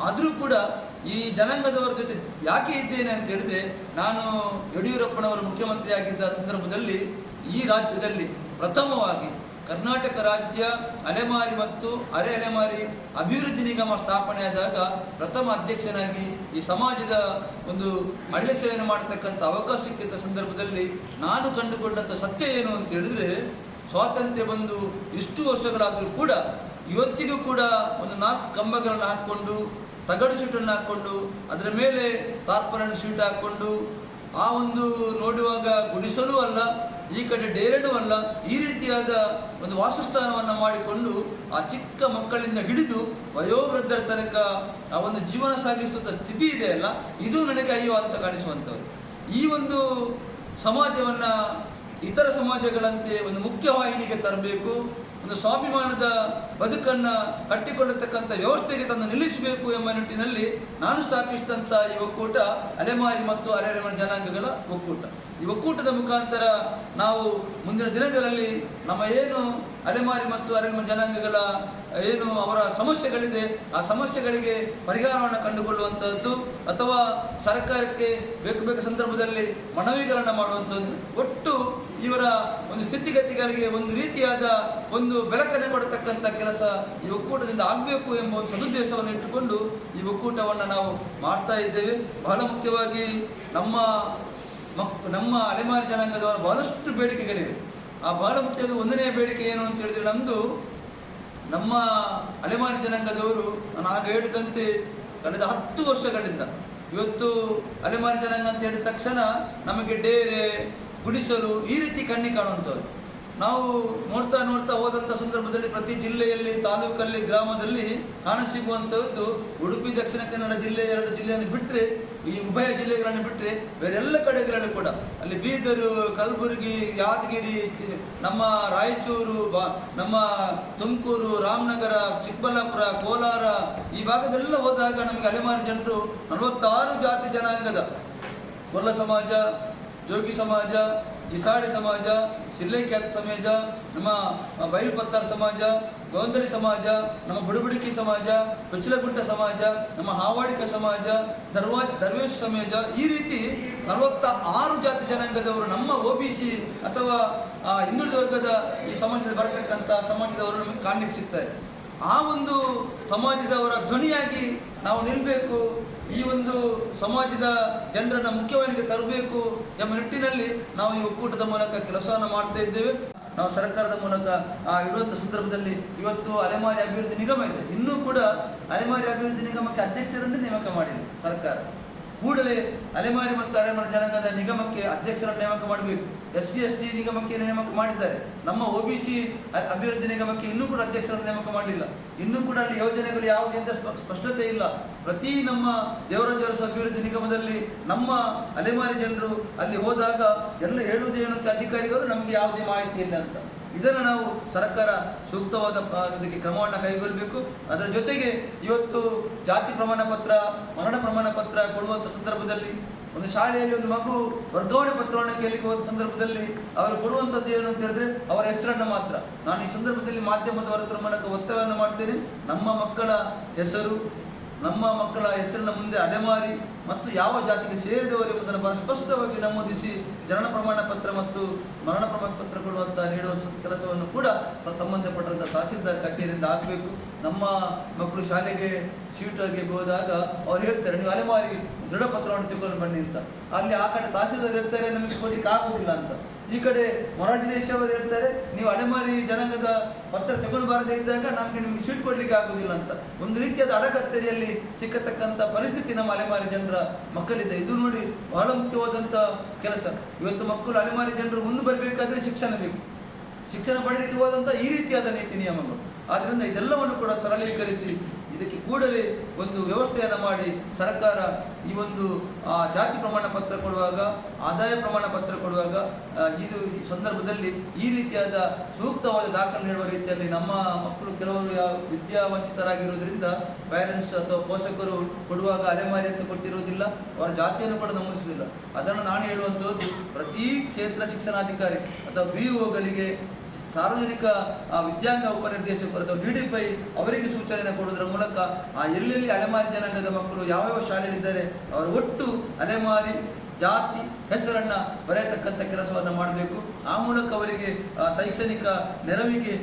ಆದರೂ ಕೂಡ ಈ ಜನಾಂಗದವರ ಜೊತೆ ಯಾಕೆ ಇದ್ದೇನೆ ಅಂತ ಹೇಳಿದ್ರೆ, ನಾನು ಯಡಿಯೂರಪ್ಪನವರು ಮುಖ್ಯಮಂತ್ರಿ ಆಗಿದ್ದ ಸಂದರ್ಭದಲ್ಲಿ ಈ ರಾಜ್ಯದಲ್ಲಿ ಪ್ರಥಮವಾಗಿ ಕರ್ನಾಟಕ ರಾಜ್ಯ ಅಲೆಮಾರಿ ಮತ್ತು ಅರೆ ಅಲೆಮಾರಿ ಅಭಿವೃದ್ಧಿ ನಿಗಮ ಸ್ಥಾಪನೆಯಾದಾಗ ಪ್ರಥಮ ಅಧ್ಯಕ್ಷನಾಗಿ ಈ ಸಮಾಜದ ಒಂದು ಒಳ್ಳೆ ಸೇವೆಯನ್ನು ಮಾಡತಕ್ಕಂಥ ಅವಕಾಶ ಸಿಕ್ಕಿದ್ದ ಸಂದರ್ಭದಲ್ಲಿ ನಾನು ಕಂಡುಕೊಂಡಂಥ ಸತ್ಯ ಏನು ಅಂತ ಹೇಳಿದ್ರೆ, ಸ್ವಾತಂತ್ರ್ಯ ಬಂದು ಇಷ್ಟು ವರ್ಷಗಳಾದರೂ ಕೂಡ ಇವತ್ತಿಗೂ ಕೂಡ ಒಂದು 4 ಕಂಬಗಳನ್ನು ಹಾಕ್ಕೊಂಡು, ತಗಡು ಶೀಟನ್ನು ಹಾಕ್ಕೊಂಡು, ಅದರ ಮೇಲೆ ಟಾರ್ಪಲನ್ ಶೀಟ್ ಹಾಕ್ಕೊಂಡು, ಆ ಒಂದು ನೋಡುವಾಗ ಗುಡಿಸಲೂ ಅಲ್ಲ, ಈ ಕಡೆ ಡೇರೆನೂ ಅಲ್ಲ, ಈ ರೀತಿಯಾದ ಒಂದು ವಾಸಸ್ಥಾನವನ್ನು ಮಾಡಿಕೊಂಡು ಆ ಚಿಕ್ಕ ಮಕ್ಕಳಿಂದ ಹಿಡಿದು ವಯೋವೃದ್ಧರ ತನಕ ಆ ಒಂದು ಜೀವನ ಸಾಗಿಸುವ ಸ್ಥಿತಿ ಇದೆ ಅಲ್ಲ, ಇದು ನನಗೆ ಅಯ್ಯೋ ಅಂತ ಕಾಣಿಸುವಂಥದ್ದು. ಈ ಒಂದು ಸಮಾಜವನ್ನು ಇತರ ಸಮಾಜಗಳಂತೆ ಒಂದು ಮುಖ್ಯವಾಹಿನಿಗೆ ತರಬೇಕು, ಒಂದು ಸ್ವಾಭಿಮಾನದ ಬದುಕನ್ನು ಕಟ್ಟಿಕೊಳ್ಳತಕ್ಕಂಥ ವ್ಯವಸ್ಥೆಗೆ ತಂದು ನಿಲ್ಲಿಸಬೇಕು ಎಂಬ ನಿಟ್ಟಿನಲ್ಲಿ ನಾನು ಸ್ಥಾಪಿಸಿದಂಥ ಈ ಒಕ್ಕೂಟ ಅಲೆಮಾರಿ ಮತ್ತು ಅರೆ ಅಲೆಮಾರಿ ಜನಾಂಗಗಳ ಒಕ್ಕೂಟ. ಈ ಒಕ್ಕೂಟದ ಮುಖಾಂತರ ನಾವು ಮುಂದಿನ ದಿನಗಳಲ್ಲಿ ನಮ್ಮ ಏನು ಅಲೆಮಾರಿ ಮತ್ತು ಅರೆ ಅಲೆಮಾರಿ ಜನಾಂಗಗಳ ಏನು ಅವರ ಸಮಸ್ಯೆಗಳಿದೆ, ಆ ಸಮಸ್ಯೆಗಳಿಗೆ ಪರಿಹಾರವನ್ನು ಕಂಡುಕೊಳ್ಳುವಂಥದ್ದು ಅಥವಾ ಸರ್ಕಾರಕ್ಕೆ ಬೇಕು ಸಂದರ್ಭದಲ್ಲಿ ಮನವಿಗಳನ್ನು ಮಾಡುವಂಥದ್ದು, ಒಟ್ಟು ಇವರ ಒಂದು ಸ್ಥಿತಿಗತಿಗಳಿಗೆ ಒಂದು ರೀತಿಯಾದ ಒಂದು ಬೆಳಕನ್ನು ಕೊಡತಕ್ಕಂಥ ಕೆಲಸ ಈ ಒಕ್ಕೂಟದಿಂದ ಆಗಬೇಕು ಎಂಬ ಒಂದು ಸದುದ್ದೇಶವನ್ನು ಇಟ್ಟುಕೊಂಡು ಈ ಒಕ್ಕೂಟವನ್ನು ನಾವು ಮಾಡ್ತಾ ಇದ್ದೇವೆ. ಬಹಳ ಮುಖ್ಯವಾಗಿ ನಮ್ಮ ಅಲೆಮಾರಿ ಜನಾಂಗದವರ ಬಹಳಷ್ಟು ಬೇಡಿಕೆಗಳಿವೆ. ಆ ಬಹಳ ಮುಖ್ಯವಾಗಿ 1ನೇ ಬೇಡಿಕೆ ಏನು ಅಂತ ಹೇಳಿದ್ರೆ, ನಮ್ಮ ಅಲೆಮಾರಿ ಜನಾಂಗದವರು ನಾನು ಆಗ ಹೇಳಿದಂತೆ ಕಳೆದ 10 ವರ್ಷಗಳಿಂದ ಇವತ್ತು ಅಲೆಮಾರಿ ಜನಾಂಗ ಅಂತ ಹೇಳಿದ ತಕ್ಷಣ ನಮಗೆ ಡೇರೆ, ಗುಡಿಸಲು ಈ ರೀತಿ ಕಣ್ಣಿ ಕಾಣುವಂಥದ್ದು. ನಾವು ನೋಡ್ತಾ ಹೋದಂಥ ಸಂದರ್ಭದಲ್ಲಿ ಪ್ರತಿ ಜಿಲ್ಲೆಯಲ್ಲಿ, ತಾಲೂಕಲ್ಲಿ, ಗ್ರಾಮದಲ್ಲಿ ಕಾಣಸಿಗುವಂಥದ್ದು ಉಡುಪಿ, ದಕ್ಷಿಣ ಕನ್ನಡ ಜಿಲ್ಲೆ 2 ಜಿಲ್ಲೆಯನ್ನು ಬಿಟ್ಟರೆ, ಈ ಉಭಯ ಜಿಲ್ಲೆಗಳನ್ನು ಬಿಟ್ಟರೆ ಬೇರೆಲ್ಲ ಕಡೆಗಳಲ್ಲಿ ಕೂಡ ಅಲ್ಲಿ ಬೀದರು, ಕಲಬುರಗಿ, ಯಾದಗಿರಿ, ನಮ್ಮ ರಾಯಚೂರು, ನಮ್ಮ ತುಮಕೂರು, ರಾಮನಗರ, ಚಿಕ್ಕಬಳ್ಳಾಪುರ, ಕೋಲಾರ ಈ ಭಾಗದೆಲ್ಲ ಹೋದಾಗ ನಮಗೆ ಅಲೆಮಾರಿ ಜನರು 46 ಜಾತಿ ಜನಾಂಗದ ಗೊಲ್ಲ ಸಮಾಜ, ಜೋಗಿ ಸಮಾಜ, ಗಿಸಾಡಿ ಸಮಾಜ, ಸಿಲ್ಲೆಕ್ಯಾತ್ ಸಮಾಜ, ನಮ್ಮ ಬೈಲ್ಪತ್ತಾರ್ ಸಮಾಜ, ಗೌಂದರಿ ಸಮಾಜ, ನಮ್ಮ ಬುಡಬುಡಿಕಿ ಸಮಾಜ, ಕುಚ್ಚಲಗುಂಟ ಸಮಾಜ, ನಮ್ಮ ಹಾವಾಡಿಕ ಸಮಾಜ, ದರ್ವೇಶ್ ಸಮಾಜ, ಈ ರೀತಿ 46 ಜಾತಿ ಜನಾಂಗದವರು ನಮ್ಮ OBC ಅಥವಾ ಹಿಂದುಳಿದ ವರ್ಗದ ಈ ಸಮಾಜದಲ್ಲಿ ಬರತಕ್ಕಂಥ ಸಮಾಜದವರು ನಮಗೆ ಕಾಣಲಿಕ್ಕೆ ಸಿಗ್ತಾರೆ. ಆ ಒಂದು ಸಮಾಜದವರ ಧ್ವನಿಯಾಗಿ ನಾವು ನಿಲ್ಲಬೇಕು, ಈ ಒಂದು ಸಮಾಜದ ಜನರನ್ನು ಮುಖ್ಯವಾಹಿನಿಗೆ ತರಬೇಕು ಎಂಬ ನಿಟ್ಟಿನಲ್ಲಿ ನಾವು ಈ ಒಕ್ಕೂಟದ ಮೂಲಕ ಕೆಲಸವನ್ನು ಮಾಡ್ತಾ ಇದ್ದೇವೆ. ನಾವು ಸರ್ಕಾರದ ಮೂಲಕ ಇಡುವಂಥ ಸಂದರ್ಭದಲ್ಲಿ ಇವತ್ತು ಅಲೆಮಾರಿ ಅಭಿವೃದ್ಧಿ ನಿಗಮ ಇದೆ. ಇನ್ನೂ ಕೂಡ ಅಲೆಮಾರಿ ಅಭಿವೃದ್ಧಿ ನಿಗಮಕ್ಕೆ ಅಧ್ಯಕ್ಷರನ್ನೇ ನೇಮಕ ಮಾಡಿದೆ ಸರ್ಕಾರ. ಕೂಡಲೇ ಅಲೆಮಾರಿ ಮತ್ತು ಅಲೆಮಾರಿ ಜನಾಂಗದ ನಿಗಮಕ್ಕೆ ಅಧ್ಯಕ್ಷರನ್ನು ನೇಮಕ ಮಾಡಬೇಕು. SC/ST ನಿಗಮಕ್ಕೆ ನೇಮಕ ಮಾಡಿದ್ದಾರೆ. ನಮ್ಮ OBC ಅಭಿವೃದ್ಧಿ ನಿಗಮಕ್ಕೆ ಇನ್ನೂ ಕೂಡ ಅಧ್ಯಕ್ಷರನ್ನು ನೇಮಕ ಮಾಡಿಲ್ಲ. ಇನ್ನೂ ಕೂಡ ಅಲ್ಲಿ ಯೋಜನೆಗಳು ಯಾವುದೇ ಸ್ಪಷ್ಟತೆ ಇಲ್ಲ. ಪ್ರತಿ ನಮ್ಮ ದೇವರಾಜ ಅರಸು ಅಭಿವೃದ್ಧಿ ನಿಗಮದಲ್ಲಿ ನಮ್ಮ ಅಲೆಮಾರಿ ಜನರು ಅಲ್ಲಿ ಹೋದಾಗ ಎಲ್ಲ ಹೇಳುವುದು ಏನಂತ ಅಧಿಕಾರಿಗಳು ನಮಗೆ ಯಾವುದೇ ಮಾಹಿತಿ ಇಲ್ಲ ಅಂತ. ಇದನ್ನು ನಾವು ಸರ್ಕಾರ ಸೂಕ್ತವಾದ ಅದಕ್ಕೆ ಕ್ರಮವನ್ನು ಕೈಗೊಳ್ಳಬೇಕು. ಅದರ ಜೊತೆಗೆ ಇವತ್ತು ಜಾತಿ ಪ್ರಮಾಣ ಪತ್ರ, ಮರಣ ಪ್ರಮಾಣ ಪತ್ರ ಕೊಡುವಂಥ ಸಂದರ್ಭದಲ್ಲಿ ಒಂದು ಶಾಲೆಯಲ್ಲಿ ಒಂದು ಮಗು ವರ್ಗಾವಣೆ ಪತ್ರವನ್ನು ಕೇಳಲಿಕ್ಕೆ ಹೋದ ಸಂದರ್ಭದಲ್ಲಿ ಅವರು ಕೊಡುವಂಥದ್ದು ಏನು ಅಂತ ಹೇಳಿದ್ರೆ ಅವರ ಹೆಸರನ್ನು ಮಾತ್ರ. ನಾನು ಈ ಸಂದರ್ಭದಲ್ಲಿ ಮಾಧ್ಯಮದ ವರದಿಯ ಮೂಲಕ ಒತ್ತಾಯವನ್ನು ಮಾಡ್ತೇನೆ. ನಮ್ಮ ಮಕ್ಕಳ ಹೆಸರಿನ ಮುಂದೆ ಅಲೆಮಾರಿ ಮತ್ತು ಯಾವ ಜಾತಿಗೆ ಸೇರಿದವರು ಎಂಬುದನ್ನು ಬಹಳ ಸ್ಪಷ್ಟವಾಗಿ ನಮೂದಿಸಿ ಜನನ ಪ್ರಮಾಣ ಪತ್ರ ಮತ್ತು ಮರಣ ಪ್ರಮಾಣ ಪತ್ರ ನೀಡುವ ಕೆಲಸವನ್ನು ಕೂಡ ಸಂಬಂಧಪಟ್ಟಂಥ ತಹಸೀಲ್ದಾರ್ ಕಚೇರಿಯಿಂದ ಆಗಬೇಕು. ನಮ್ಮ ಮಕ್ಕಳು ಶಾಲೆಗೆ ಶೀಟಾಗಿ ಹೋದಾಗ ಅವ್ರು ಹೇಳ್ತಾರೆ, ನೀವು ಅಲೆಮಾರಿ ದೃಢ ಪತ್ರವನ್ನು ತೆಗೆದುಕೊಂಡು ಬನ್ನಿ ಅಂತ. ಅಲ್ಲಿ ಆ ಕಡೆ ತಹಸೀಲ್ದಾರ್ ಹೇಳ್ತಾರೆ, ನಮಗೆ ಕೊಡಲಿಕ್ಕೆ ಆಗುವುದಿಲ್ಲ ಅಂತ. ಈ ಕಡೆ ಮೊರಾರ್ಜಿ ದೇಶಿ ಅವರು ಹೇಳ್ತಾರೆ, ನೀವು ಅಲೆಮಾರಿ ಜನಾಂಗದ ಪತ್ರ ತಗೊಂಡು ಬಾರದೇ ಇದ್ದಾಗ ನಿಮಗೆ ಶೀಟ್ ಕೊಡಲಿಕ್ಕೆ ಆಗುವುದಿಲ್ಲ ಅಂತ. ಒಂದು ರೀತಿಯಾದ ಅಡಕತ್ತರಿಯಲ್ಲಿ ಸಿಕ್ಕತಕ್ಕಂಥ ಪರಿಸ್ಥಿತಿ ನಮ್ಮ ಅಲೆಮಾರಿ ಜನರ ಮಕ್ಕಳಿದೆ. ಇದು ನೋಡಿ ಬಹಳ ಮುಖ್ಯವಾದಂಥ ಕೆಲಸ. ಇವತ್ತು ಮಕ್ಕಳು ಅಲೆಮಾರಿ ಜನರು ಮುಂದೆ ಬರಬೇಕಾದ್ರೆ ಶಿಕ್ಷಣ ಬೇಕು. ಶಿಕ್ಷಣ ಪಡೆಯಲಿಕ್ಕೆ ಹೋದಂಥ ಈ ರೀತಿಯಾದ ನೀತಿ ನಿಯಮಗಳು. ಆದ್ದರಿಂದ ಇದೆಲ್ಲವನ್ನು ಕೂಡ ಸರಳೀಕರಿಸಿ ಇದಕ್ಕೆ ಕೂಡಲೇ ಒಂದು ವ್ಯವಸ್ಥೆಯನ್ನು ಮಾಡಿ ಸರ್ಕಾರ ಈ ಒಂದು ಜಾತಿ ಪ್ರಮಾಣ ಪತ್ರ ಕೊಡುವಾಗ, ಆದಾಯ ಪ್ರಮಾಣ ಪತ್ರ ಕೊಡುವಾಗ ಈ ಸಂದರ್ಭದಲ್ಲಿ ಈ ರೀತಿಯಾದ ಸೂಕ್ತವಾದ ದಾಖಲೆ ನೀಡುವ ರೀತಿಯಲ್ಲಿ ನಮ್ಮ ಮಕ್ಕಳು ಕೆಲವರು ವಿದ್ಯಾವಂಚಿತರಾಗಿರುವುದರಿಂದ ಪೇರೆಂಟ್ಸ್ ಅಥವಾ ಪೋಷಕರು ಕೊಡುವಾಗ ಅಲೆಮಾರಿ ಅಂತ ಕೊಟ್ಟಿರುವುದಿಲ್ಲ, ಅವರ ಜಾತಿಯನ್ನು ಕೂಡ ನಮೂದಿಸುವುದಿಲ್ಲ. ಅದನ್ನು ನಾನು ಹೇಳುವಂಥದ್ದು ಪ್ರತಿ ಕ್ಷೇತ್ರ ಶಿಕ್ಷಣಾಧಿಕಾರಿ ಅಥವಾ BOಗಳಿಗೆ ಸಾರ್ವಜನಿಕ ವಿದ್ಯಾಂಗ ಉಪನಿರ್ದೇಶಕರು ಅಥವಾ DDPI ಅವರಿಗೆ ಸೂಚನೆಯನ್ನು ಕೊಡುವುದರ ಮೂಲಕ ಎಲ್ಲೆಲ್ಲಿ ಅಲೆಮಾರಿ ಜನಾಂಗದ ಮಕ್ಕಳು ಯಾವ್ಯಾವ ಶಾಲೆಯಲ್ಲಿದ್ದಾರೆ ಅವರ ಒಟ್ಟು ಅಲೆಮಾರಿ ಜಾತಿ ಹೆಸರನ್ನು ಬರೆಯತಕ್ಕಂಥ ಕೆಲಸವನ್ನು ಮಾಡಬೇಕು. ಆ ಮೂಲಕ ಅವರಿಗೆ ಶೈಕ್ಷಣಿಕ ನೆರವಿಗೆ